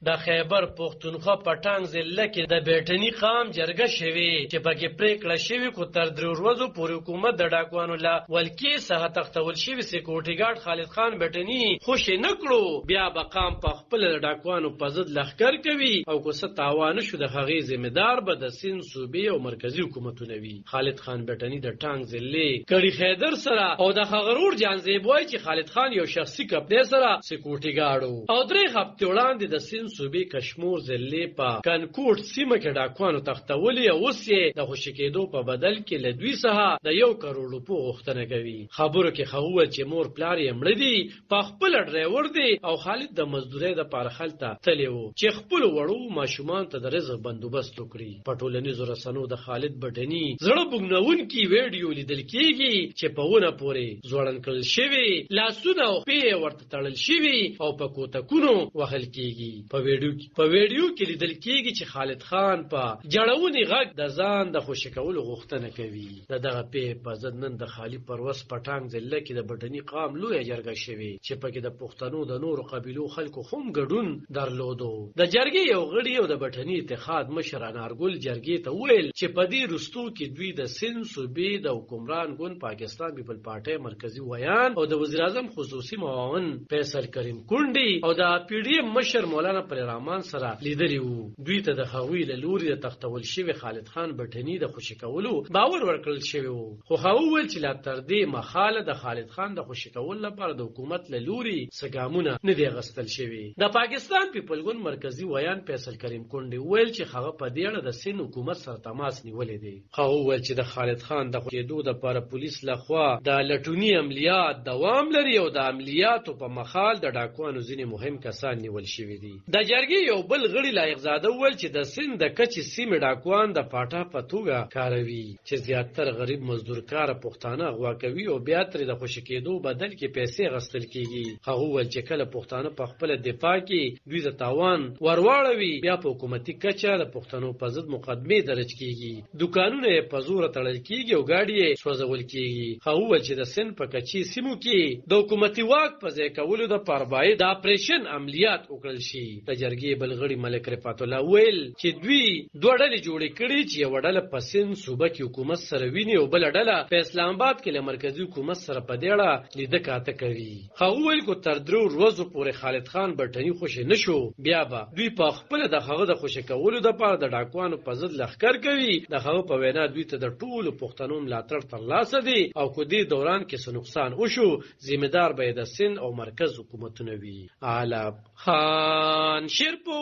د خیبر پښتونخوا په ټانګ ضلع کې د بیټني قام جرګه شوې چې پکې پریکړه شوې کو تر 3 ورځې پورې حکومت د ډاکوانو لا ولکې څخه تختول شوی سکیورټي ګارد خالد خان بیټني خوش نه کړو بیا به قام په خپل ډاکوانو په ضد لښکر کوي او کو څه تاوان شو د هغې ذمہدار به د سند صوبې او مرکزی حکومتونه وي خالد خان بیټني د ټانګ ضلع کړي خیدر سره او د خغرور جانزیب وای چې خالد خان یو شخصي کپړې سره سکیورټي ګارد او 3 هفته وړاندې د سند صوبې کشمیر ضلع په کنکوټ سیمه کې ډاکوانو تختولې او اوس یې د خوشی کېدو په بدل کې له دوی څخه د 1 کروڑ روپو غوښتنه کوي خبرو کې خو چې مور پلار یې مړ دي په خپل ډرایور دی او خالد د مزدورۍ د پارخلته تلی وو چې خپل وړو ماشومان ته د رزق بندوبست وکړي په ټولنیزو رسنیو د خالد بیټني زړه بوګنونکي ویډیو لیدل کېږي چې په ونه پورې ځوړن کړل شوی لاسونه او پې ورته تړل شوی او په کوتکونو وهل کېږي په ویډیو کې لیدل کېږي چې خالد خان په جړونی غږ د ځان د خوشی کولو غوښتنه کوي دغه پې په ضد نن د خالی پروس پټانګ ضلع کې د بیټني قام لوی جرګه شوی چې پکې د پښتنو د نورو قبیلو خلکو هم ګډون درلودو د جرګې یو غړي او د بیټني اتحاد مشر انارګل جرګې ته ویل چې په دې رستو کې دوی د سند صوبې د حکمران ګوند پاکستان پیپل پارټي مرکزی ویان او د وزیر اعظم خصوصي معاون فیصل کریم کونډي او د پی ډی ایم مشر مولانا پررحمان سره لیدلی وو دوی ته د خوی له لوري د تختول شوی خالد خان بیټني د خوشی کولو باور ورکړل شوی وو خو هغه چې لا تر دې مخاله د خالد خان د خوشی کولو لپاره د حکومت له لوري سګامونه نه دی غستل شوی د پاکستان پیپل ګوند مرکزی ویان فیصل کریم کونډي ویل چې هغه په دې اړه د سند حکومت سره تماس نیولې دی خو ویل چې د خالد خان د کېدو د لپاره پولیس لخوا د لټونی عملیات دوام لري او د عملیاتو په مخال د ډاکوانو ځینې مهم کسان نیول شوی دي د جرګې یو بل غړي لایق زاده ویل چې د سند د کچې سیمې ډاکوان د پاټا په توګه کاروي چې زیاتره غریب مزدور کار پښتانه غوا کوي او بیا تر د خوشی کېدو بدل کې پیسې غستل کیږي هغه ول چې کله پښتانه په خپل دفاع کې دوی د تاوان ورواړوي بیا په حکومتي کچه د پښتنو په ضد مقدمه درج کیږي دکانونه په زور تړل کیږي او ګاډي سوځول کیږي هغه ول چې د سند په کچې سیمو کې د حکومتي واک په ځای کولو د پربای د اپریشن عملیات وکړل شي د جرګې بلغړي ملک رفعت الله ویل چې دوی دوه ډلې جوړې کړي چې یو ډله په سند صوبه کې حکومت سره ویني او بل ډله په اسلام آباد کې له مرکزی حکومت سره په دیړه لیده کاته کوي خو ویل کو تر 3 ورځې پورې خالد خان بیټني خوشی نشو بیا به دوی په خپل د هغه د خوشی کولو د لپاره د ډاکوانو په ضد لښکر کوي د هغه په وینا دوی ته د ټولو پښتنو ملاتړ ترلاسه دي او کو دې دوران کې څه نقصان وشو ذمہدار به د سند او مرکز حکومتونه وي علب خان شیرپو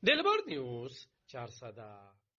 دلبر نیوز 400